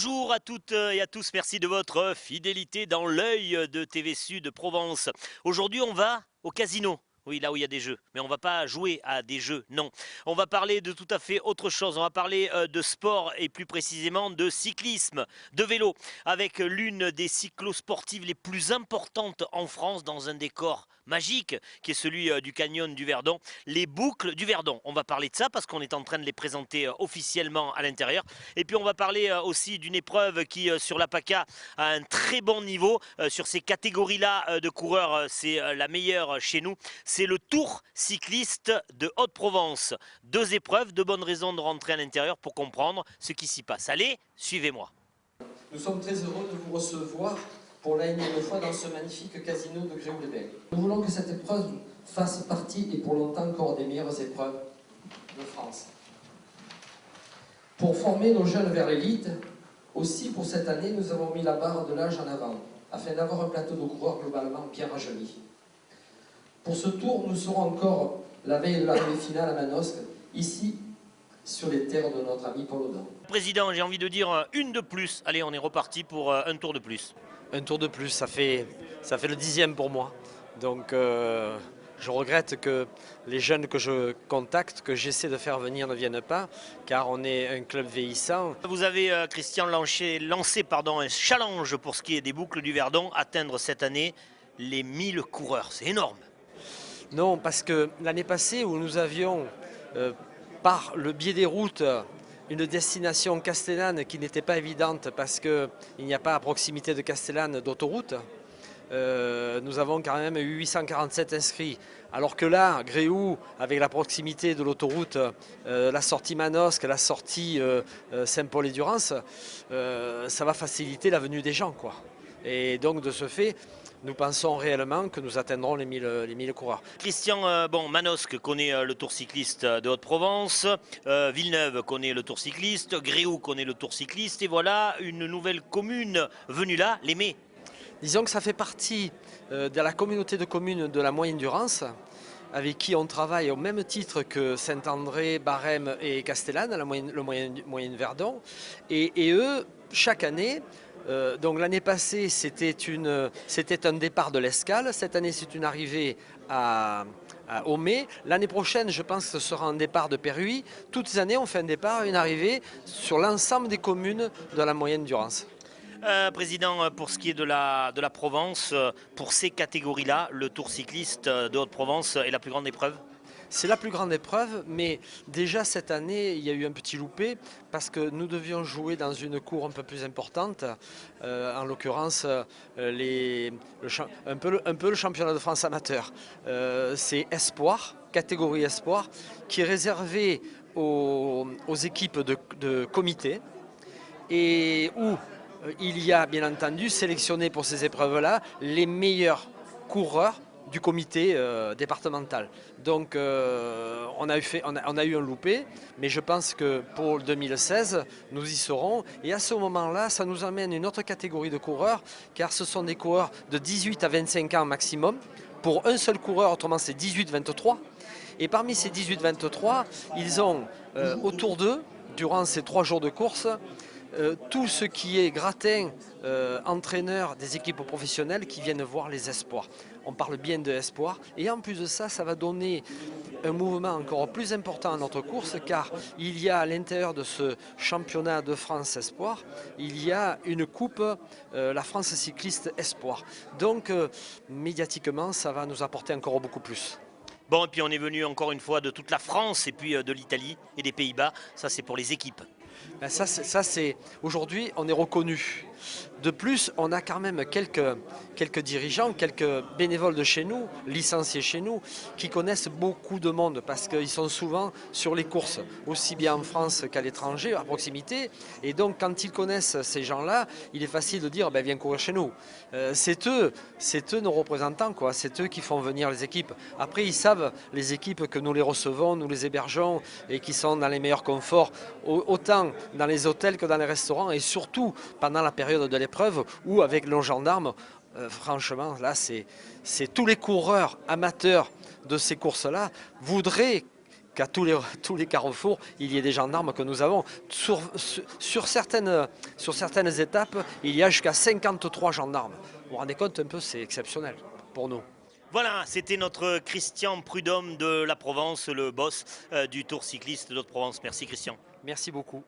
Bonjour à toutes et à tous, merci de votre fidélité dans l'œil de TV Sud Provence. Aujourd'hui, on va au casino. Oui, là où il y a des jeux. Mais on ne va pas jouer à des jeux, non. On va parler de tout à fait autre chose. On va parler de sport et plus précisément de cyclisme, de vélo, avec l'une des cyclosportives les plus importantes en France dans un décor magique qui est celui du canyon du Verdon, les boucles du Verdon. On va parler de ça parce qu'on est en train de les présenter officiellement à l'intérieur. Et puis on va parler aussi d'une épreuve qui sur la PACA a un très bon niveau. Sur ces catégories-là de coureurs, c'est la meilleure chez nous. C'est le Tour cycliste de Haute-Provence. Deux épreuves, de bonnes raisons de rentrer à l'intérieur pour comprendre ce qui s'y passe. Allez, suivez-moi. Nous sommes très heureux de vous recevoir pour la énième fois dans ce magnifique casino de Gréoux-les-Bains. Nous voulons que cette épreuve fasse partie et pour longtemps encore des meilleures épreuves de France. Pour former nos jeunes vers l'élite, aussi pour cette année, nous avons mis la barre de l'âge en avant, afin d'avoir un plateau de coureurs globalement bien rajeuni. Pour ce tour, nous serons encore la veille de l'arrivée finale à Manosque, ici, sur les terres de notre ami Paul Audin. Président, j'ai envie de dire une de plus. Allez, on est reparti pour un tour de plus. Un tour de plus, ça fait le 10e pour moi. Donc je regrette que les jeunes que je contacte, que j'essaie de faire venir ne viennent pas, car on est un club vieillissant. Vous avez, Christian, lancé un challenge pour ce qui est des boucles du Verdon, atteindre cette année les 1000 coureurs. C'est énorme. Non, parce que l'année passée où nous avions, par le biais des routes, une destination castellane qui n'était pas évidente parce qu'il n'y a pas à proximité de Castellane d'autoroute, nous avons quand même eu 847 inscrits. Alors que là, Gréoux, avec la proximité de l'autoroute, la sortie Manosque, la sortie Saint-Paul-et-Durance, ça va faciliter la venue des gens, quoi. Et donc de ce fait, nous pensons réellement que nous atteindrons les 1000 coureurs. Christian, Manosque connaît le Tour cycliste de Haute-Provence, Villeneuve connaît le Tour cycliste, Gréoux connaît le Tour cycliste, et voilà une nouvelle commune venue là, l'Aimé. Disons que ça fait partie de la communauté de communes de la Moyenne Durance, avec qui on travaille au même titre que Saint-André, Barème et Castellane, le Moyenne Verdon. Et eux, chaque année, donc l'année passée, c'était un départ de l'Escale. Cette année, c'est une arrivée à Aumé. L'année prochaine, je pense que ce sera un départ de Perruy. Toutes les années, on fait un départ et une arrivée sur l'ensemble des communes de la Moyenne Durance. Président, pour ce qui est de la Provence, pour ces catégories-là, le Tour cycliste de Haute-Provence est la plus grande épreuve? C'est la plus grande épreuve, mais déjà cette année, il y a eu un petit loupé parce que nous devions jouer dans une cour un peu plus importante, en l'occurrence un peu le championnat de France amateur. C'est Espoir, catégorie Espoir, qui est réservé aux équipes de comité et où il y a bien entendu sélectionné pour ces épreuves-là les meilleurs coureurs du comité départemental. Donc on a eu un loupé, mais je pense que pour 2016, nous y serons. Et à ce moment-là, ça nous amène une autre catégorie de coureurs, car ce sont des coureurs de 18 à 25 ans maximum. Pour un seul coureur, autrement c'est 18-23. Et parmi ces 18-23, ils ont autour d'eux, durant ces 3 jours de course, tout ce qui est gratin, entraîneur des équipes professionnelles qui viennent voir les espoirs. On parle bien de espoirs et en plus de ça, ça va donner un mouvement encore plus important à notre course, car il y a à l'intérieur de ce championnat de France Espoir, il y a une coupe, la France Cycliste Espoir. Donc médiatiquement, ça va nous apporter encore beaucoup plus. Bon, et puis on est venu encore une fois de toute la France et puis de l'Italie et des Pays-Bas. Ça, c'est pour les équipes. Ben ça c'est aujourd'hui, on est reconnu. De plus, on a quand même quelques dirigeants, quelques bénévoles de chez nous, licenciés chez nous, qui connaissent beaucoup de monde parce qu'ils sont souvent sur les courses, aussi bien en France qu'à l'étranger, à proximité. Et donc, quand ils connaissent ces gens-là, il est facile de dire viens courir chez nous. C'est eux nos représentants, quoi. C'est eux qui font venir les équipes. Après, ils savent, les équipes, que nous les recevons, nous les hébergeons et qui sont dans les meilleurs conforts, autant dans les hôtels que dans les restaurants et surtout pendant la période de l'épreuve où avec nos gendarmes, franchement là c'est tous les coureurs amateurs de ces courses-là voudraient qu'à tous les carrefours, il y ait des gendarmes que nous avons. Sur certaines étapes, il y a jusqu'à 53 gendarmes. Vous vous rendez compte un peu, c'est exceptionnel pour nous. Voilà, c'était notre Christian Prudhomme de la Provence, le boss du Tour cycliste d'Haute-Provence. Merci Christian. Merci beaucoup.